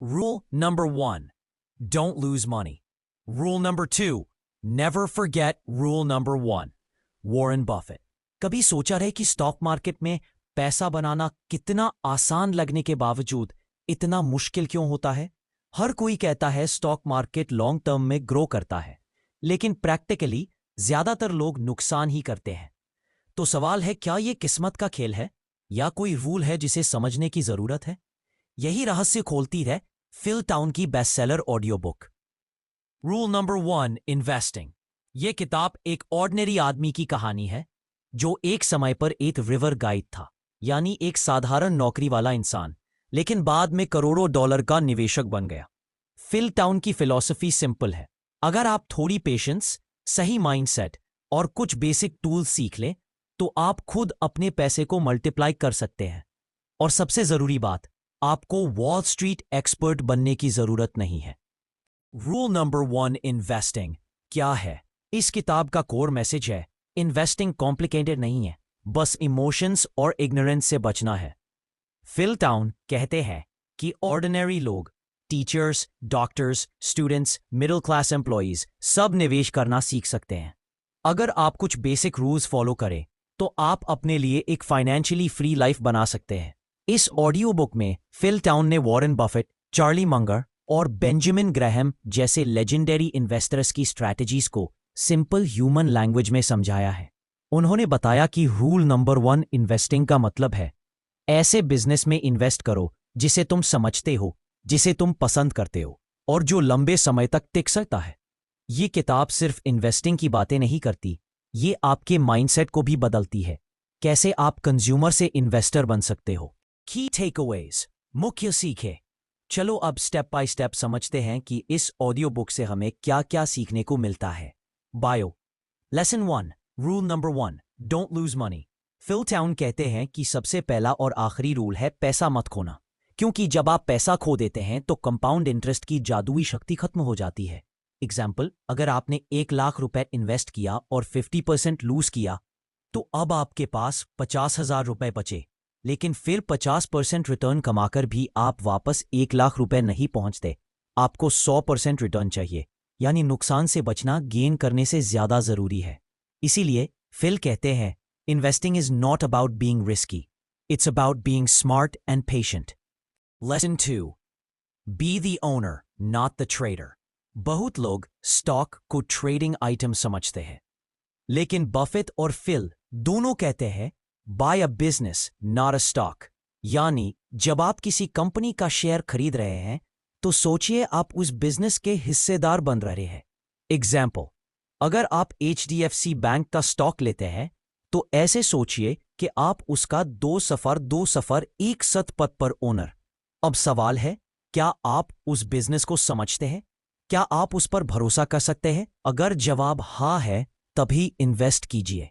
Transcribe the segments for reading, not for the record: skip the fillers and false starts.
Rule number 1, don't lose money. Rule number 2, never forget rule number 1. Warren Buffett. कभी सोचा रहे कि stock market में पैसा बनाना कितना आसान लगने के बावजूद इतना मुश्किल क्यों होता है? हर कोई कहता है स्टॉक मार्केट लॉन्ग टर्म में ग्रो करता है, लेकिन प्रैक्टिकली ज्यादातर लोग नुकसान ही करते हैं। तो सवाल है, क्या यह किस्मत का खेल है या कोई रूल है जिसे समझने की जरूरत है? यही रहस्य खोलती है फिल टाउन की bestseller audio book. Rule number 1, investing. यह किताब एक ऑर्डिनरी आदमी की कहानी है जो एक समय पर एक रिवर गाइड था, यानी एक साधारण नौकरी वाला इंसान, लेकिन बाद में करोड़ों डॉलर का निवेशक बन गया। फिल टाउन की फिलॉसफी सिंपल है, अगर आप थोड़ी पेशेंस, सही माइंडसेट और कुछ बेसिक टूल्स सीख लें तो आप खुद अपने पैसे को मल्टीप्लाई कर सकते हैं। और सबसे जरूरी बात, आपको वॉल स्ट्रीट एक्सपर्ट बनने की जरूरत नहीं है। रूल नंबर 1, इन्वेस्टिंग क्या है? इस किताब का कोर मैसेज है, इन्वेस्टिंग कॉम्प्लिकेटेड नहीं है, बस इमोशंस और इग्नोरेंस से बचना है। फिल टाउन कहते हैं कि ऑर्डिनरी लोग, teachers, doctors, students, middle class employees सब निवेश करना सीख सकते हैं। अगर आप कुछ बेसिक रूल्स फॉलो करें तो आप अपने लिए एक फाइनेंशियली फ्री लाइफ बना सकते हैं। इस ऑडियो बुक में फिल टाउन ने वॉरेन बफेट, चार्ली मंगर और बेंजामिन ग्राहम जैसे लेजेंडरी इन्वेस्टर्स की स्ट्रैटेजीज को सिंपल ह्यूमन लैंग्वेज में समझाया है। उन्होंने बताया कि रूल नंबर 1 इन्वेस्टिंग का मतलब है ऐसे बिजनेस में इन्वेस्ट करो जिसे तुम समझते हो, जिसे तुम पसंद करते हो और जो लंबे समय तक टिक सकता है। ये किताब सिर्फ इन्वेस्टिंग की बातें नहीं करती, ये आपके माइंडसेट को भी बदलती है, कैसे आप कंज्यूमर से इन्वेस्टर बन सकते हो। की टेकअवेज, मुख्य सीखे। चलो अब स्टेप बाय स्टेप समझते हैं कि इस ऑडियो बुक से हमें क्या क्या सीखने को मिलता है। Bio. Lesson 1, rule number 1, don't lose money. Phil Town कहते हैं कि सबसे पहला और आखिरी रूल है पैसा मत खोना, क्योंकि जब आप पैसा खो देते हैं तो कंपाउंड इंटरेस्ट की जादुई शक्ति खत्म हो जाती है। एग्जाम्पल, अगर आपने 1 लाख रुपए इन्वेस्ट किया और 50% लूज किया तो अब आपके पास 50,000 रुपए बचे, लेकिन फिर 50% रिटर्न कमाकर भी आप वापस 1 लाख रुपए नहीं पहुंचते। आपको 100% रिटर्न चाहिए, यानी नुकसान से बचना गेन करने से ज्यादा जरूरी है। इसीलिए फिल कहते हैं, investing is not about being risky, it's about being smart and patient. Lesson 2, be the owner not the trader. बहुत लोग स्टॉक को ट्रेडिंग आइटम समझते हैं, लेकिन बफेट और फिल दोनों कहते हैं buy a business not a stock. यानी जब आप किसी कंपनी का शेयर खरीद रहे हैं तो सोचिए आप उस बिजनेस के हिस्सेदार बन रहे हैं। एग्जाम्पल, अगर आप HDFC बैंक का स्टॉक लेते हैं तो ऐसे सोचिए कि आप उसका दो सफर एक सत पद पर ओनर। अब सवाल है, क्या आप उस बिजनेस को समझते हैं? क्या आप उस पर भरोसा कर सकते हैं? अगर जवाब हाँ है, तभी इन्वेस्ट कीजिए।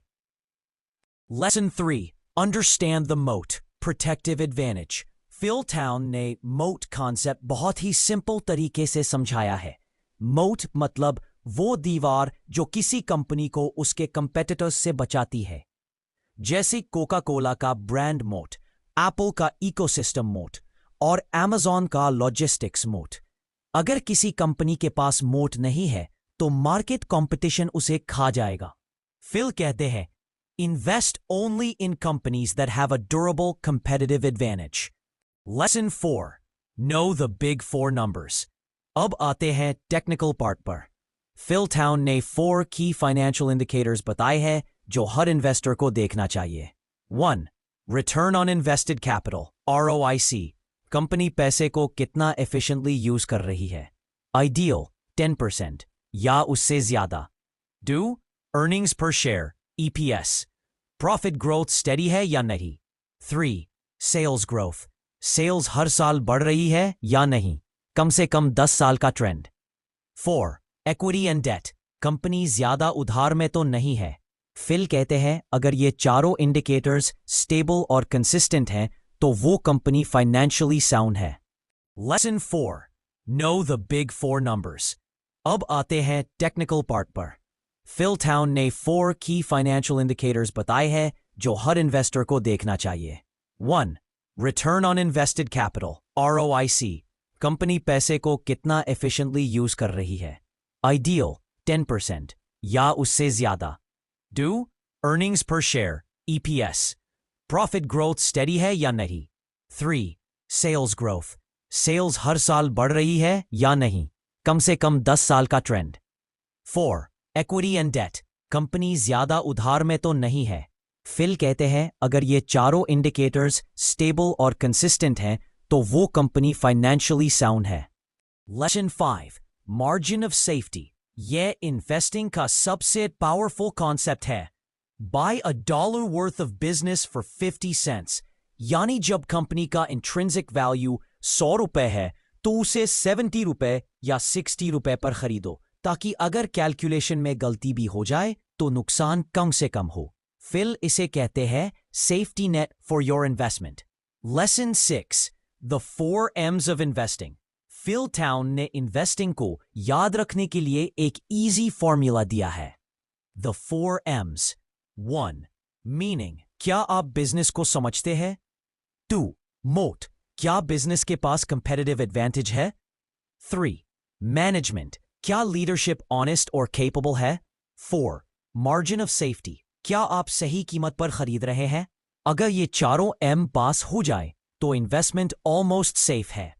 लेसन 3, अंडरस्टैंड द मोट, प्रोटेक्टिव एडवांटेज। फिल टाउन ने मोट कॉन्सेप्ट बहुत ही सिंपल तरीके से समझाया है। मोट मतलब वो दीवार जो किसी कंपनी को उसके कंपेटिटर्स से बचाती है, जैसे कोका कोला का ब्रांड मोट, एप्पल का इकोसिस्टम मोट और अमेज़न का लॉजिस्टिक्स मोट। अगर किसी कंपनी के पास मोट नहीं है तो मार्केट कंपटीशन उसे खा जाएगा। फिल कहते हैं, invest only in companies that have a durable competitive advantage. Lesson 4, know the big 4 numbers. अब आते हैं टेक्निकल पार्ट पर। फिल टाउन ने 4 की फाइनेंशियल इंडिकेटर्स बताए हैं जो हर इन्वेस्टर को देखना चाहिए। 1, return on invested capital, ROIC। Company पैसे को कितना एफिशिएंटली यूज कर रही है। आइडियल 10% या उससे ज्यादा। 2, अर्निंग्स पर share, EPS। Profit growth steady है या नहीं। 3, सेल्स ग्रोथ। सेल्स हर साल बढ़ रही है या नहीं, कम से कम 10 साल का trend. 4, equity and debt. Company ज्यादा उधार में तो नहीं है। फिल कहते हैं, अगर ये चारों इंडिकेटर्स स्टेबल और कंसिस्टेंट हैं तो वो कंपनी फाइनेंशियली साउंड है। Lesson 4, know the big 4 numbers. अब आते हैं टेक्निकल पार्ट पर। फिल टाउन ने 4 की फाइनेंशियल इंडिकेटर्स बताए हैं जो हर इन्वेस्टर को देखना चाहिए। 1, return on invested capital, ROIC। Company पैसे को कितना एफिशिएंटली यूज कर रही है। आइडियल 10% या उससे ज्यादा। 2. अर्निंग्स पर share EPS, profit growth steady है या नहीं। 3. सेल्स ग्रोथ, सेल्स हर साल बढ़ रही है या नहीं, कम से कम 10 साल का trend. 4. Equity and debt, company ज्यादा उधार में तो नहीं है। फिल कहते हैं अगर ये चारों इंडिकेटर्स स्टेबल और कंसिस्टेंट हैं तो वो कंपनी फाइनेंशियली साउंड है। लेसन 5. मार्जिन ऑफ सेफ्टी, यह इन्वेस्टिंग का सबसे पावरफुल कॉन्सेप्ट है। Buy a dollar worth of business for 50 cents, यानी जब कंपनी का इंट्रिंसिक वैल्यू 100 रुपए है तो उसे 70 रुपए या 60 रुपए पर खरीदो, ताकि अगर कैलकुलेशन में गलती भी हो जाए तो नुकसान कम से कम हो। फिल इसे कहते हैं safety net for your investment. Lesson 6. The 4 M's of investing. Phil Town ने इन्वेस्टिंग को याद रखने के लिए एक इजी फॉर्मूला दिया है। The 4 M's। 1. मीनिंग, क्या आप बिजनेस को समझते हैं। 2. मोट, क्या बिजनेस के पास कंपेटिटिव एडवांटेज है। 3. मैनेजमेंट, क्या लीडरशिप ऑनेस्ट और केपेबल है। 4. मार्जिन ऑफ सेफ्टी, क्या आप सही कीमत पर खरीद रहे हैं। अगर ये चारों M पास हो जाए तो इन्वेस्टमेंट ऑलमोस्ट सेफ है।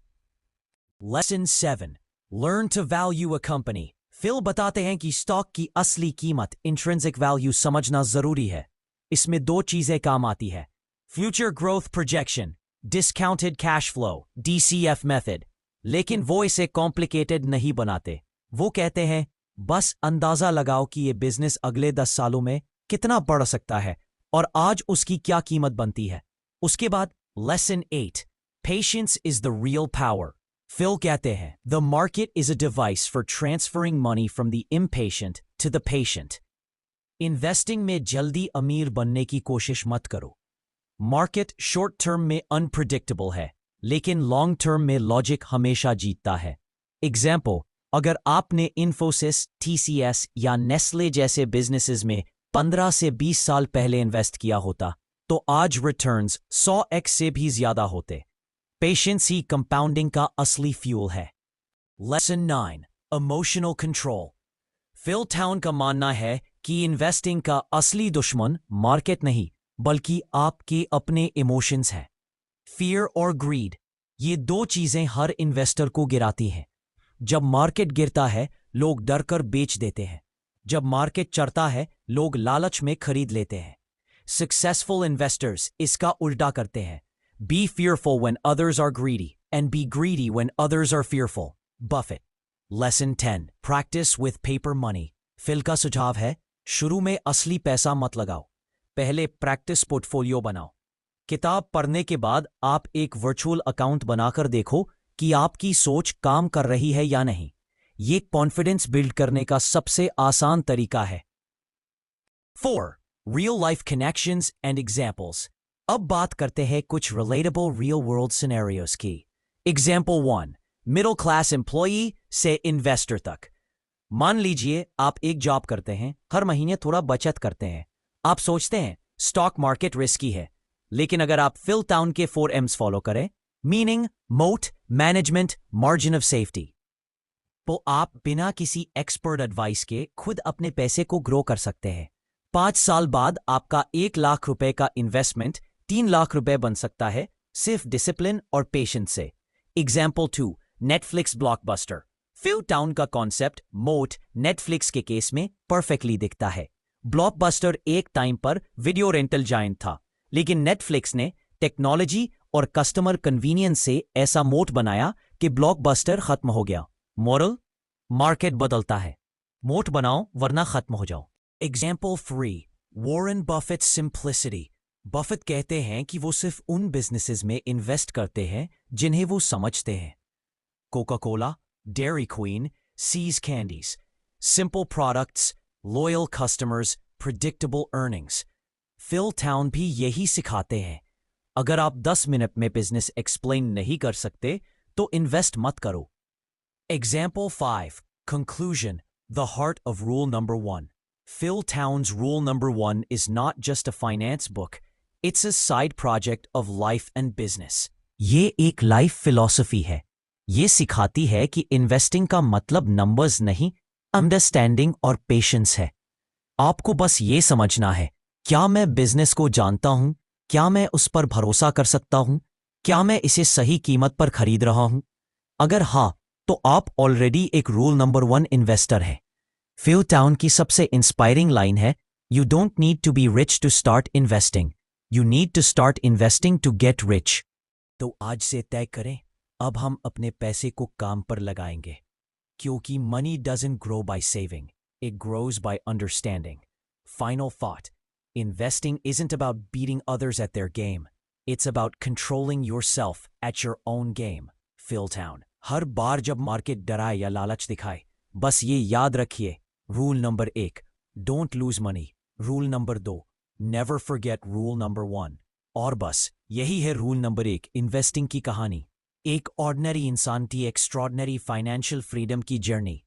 Lesson 7. Learn to value a company. Phil बताते हैं कि स्टॉक की असली कीमत इंट्रिंसिक वैल्यू समझना जरूरी है। इसमें 2 चीजें काम आती है, future growth projection, discounted cash flow DCF method. लेकिन वो इसे कॉम्प्लिकेटेड नहीं बनाते। वो कहते हैं बस अंदाजा लगाओ कि ये बिजनेस अगले 10 सालों में कितना बढ़ सकता है और आज उसकी क्या कीमत बनती है। उसके बाद lesson 8. Patience is the real power. Phil कहते हैं the market is a device for transferring money from the impatient to the patient. Investing में जल्दी अमीर बनने की कोशिश मत करो। मार्केट शॉर्ट टर्म में अनप्रिडिक्टेबल है, लेकिन लॉन्ग टर्म में लॉजिक हमेशा जीतता है। एग्जाम्पल, अगर आपने इन्फोसिस, TCS या नेस्ले जैसे बिजनेसेस में 15 से 20 साल पहले इन्वेस्ट किया होता तो आज रिटर्न्स 100x से भी ज्यादा होते। पेशेंस ही कंपाउंडिंग का असली फ्यूल है। Lesson 9. Emotional control. Phil Town का मानना है कि इन्वेस्टिंग का असली दुश्मन मार्केट नहीं बल्कि आपके अपने इमोशंस हैं। फियर और ग्रीड, ये 2 चीजें हर इन्वेस्टर को गिराती हैं। जब मार्केट गिरता है लोग डर कर बेच देते हैं, जब मार्केट चढ़ता है लोग लालच में खरीद लेते हैं। सक्सेसफुल इन्वेस्टर्स इसका उल्टा करते हैं। Be fearful when others are greedy and be greedy when others are fearful. Buffett. Lesson 10. Practice with paper money. Phil का सुझाव है शुरू में असली पैसा मत लगाओ, पहले प्रैक्टिस पोर्टफोलियो बनाओ। किताब पढ़ने के बाद आप एक वर्चुअल अकाउंट बनाकर देखो कि आपकी सोच काम कर रही है या नहीं। ये कॉन्फिडेंस बिल्ड करने का सबसे आसान तरीका है। 4. Real life connections and examples. अब बात करते हैं कुछ relatable real world scenarios की। Example 1. Middle class employee से investor तक। मान लीजिए आप एक जॉब करते हैं, हर महीने थोड़ा बचत करते हैं। आप सोचते हैं स्टॉक मार्केट रिस्की है, लेकिन अगर आप फिल टाउन के 4 M's फॉलो करें, मीनिंग, मोट, मैनेजमेंट, मार्जिन ऑफ सेफ्टी, तो आप बिना किसी एक्सपर्ट एडवाइस के खुद अपने पैसे को ग्रो कर सकते हैं। 5 साल बाद आपका 1 लाख रुपए का इन्वेस्टमेंट 3 लाख रुपए बन सकता है, सिर्फ डिसिप्लिन और पेशेंस से। Example 2. Netflix Blockbuster. Phil Town का कॉन्सेप्ट मोट नेटफ्लिक्स के केस में परफेक्टली दिखता है। ब्लॉकबस्टर एक टाइम पर वीडियो रेंटल जायंट था, लेकिन नेटफ्लिक्स ने टेक्नोलॉजी और कस्टमर कन्वीनियंस से ऐसा मोट बनाया कि ब्लॉकबस्टर खत्म हो गया। मॉरल, मार्केट बदलता है, मोट बनाओ वरना खत्म हो जाओ। Example 3. Warren Buffett simplicity. Buffett कहते हैं कि वो सिर्फ उन बिजनेसेस में इन्वेस्ट करते हैं जिन्हें वो समझते हैं। Coca Cola, Dairy Queen, See's Candies, simple products, loyal customers, predictable earnings. Phil Town भी यही सिखाते हैं। अगर आप 10 मिनट में बिजनेस एक्सप्लेन नहीं कर सकते तो इन्वेस्ट मत करो। Example 5. Conclusion. The heart of rule number 1. Phil Town's rule number 1 is not just a finance book. It's a side project of life and business. ये एक लाइफ फिलॉसफी है। ये सिखाती है कि इन्वेस्टिंग का मतलब नंबर्स नहीं, अंडरस्टैंडिंग और पेशेंस है। आपको बस ये समझना है, क्या मैं बिजनेस को जानता हूं? क्या मैं उस पर भरोसा कर सकता हूं? क्या मैं इसे सही कीमत पर खरीद रहा हूं? अगर हाँ, तो आप ऑलरेडी एक रूल नंबर 1 इन्वेस्टर हैं। फिल टाउन की सबसे इंस्पायरिंग लाइन है, you don't need to be rich to start investing, you need to start investing to get rich. तो आज से तय करें, अब हम अपने पैसे को काम पर लगाएंगे, क्योंकि money doesn't grow by saving, it grows by understanding. Final thought, investing isn't about beating others at their game, it's about controlling yourself at your own game. Phil Town। हर बार जब मार्केट डराए या लालच दिखाए, बस ये याद रखिए, rule number 1, don't lose money. Rule number 2, never forget rule number 1। और बस यही है रूल नंबर 1 इन्वेस्टिंग की कहानी, एक ऑर्डिनरी इंसान की एक्स्ट्रॉर्डिनरी फाइनेंशियल फ्रीडम की जर्नी।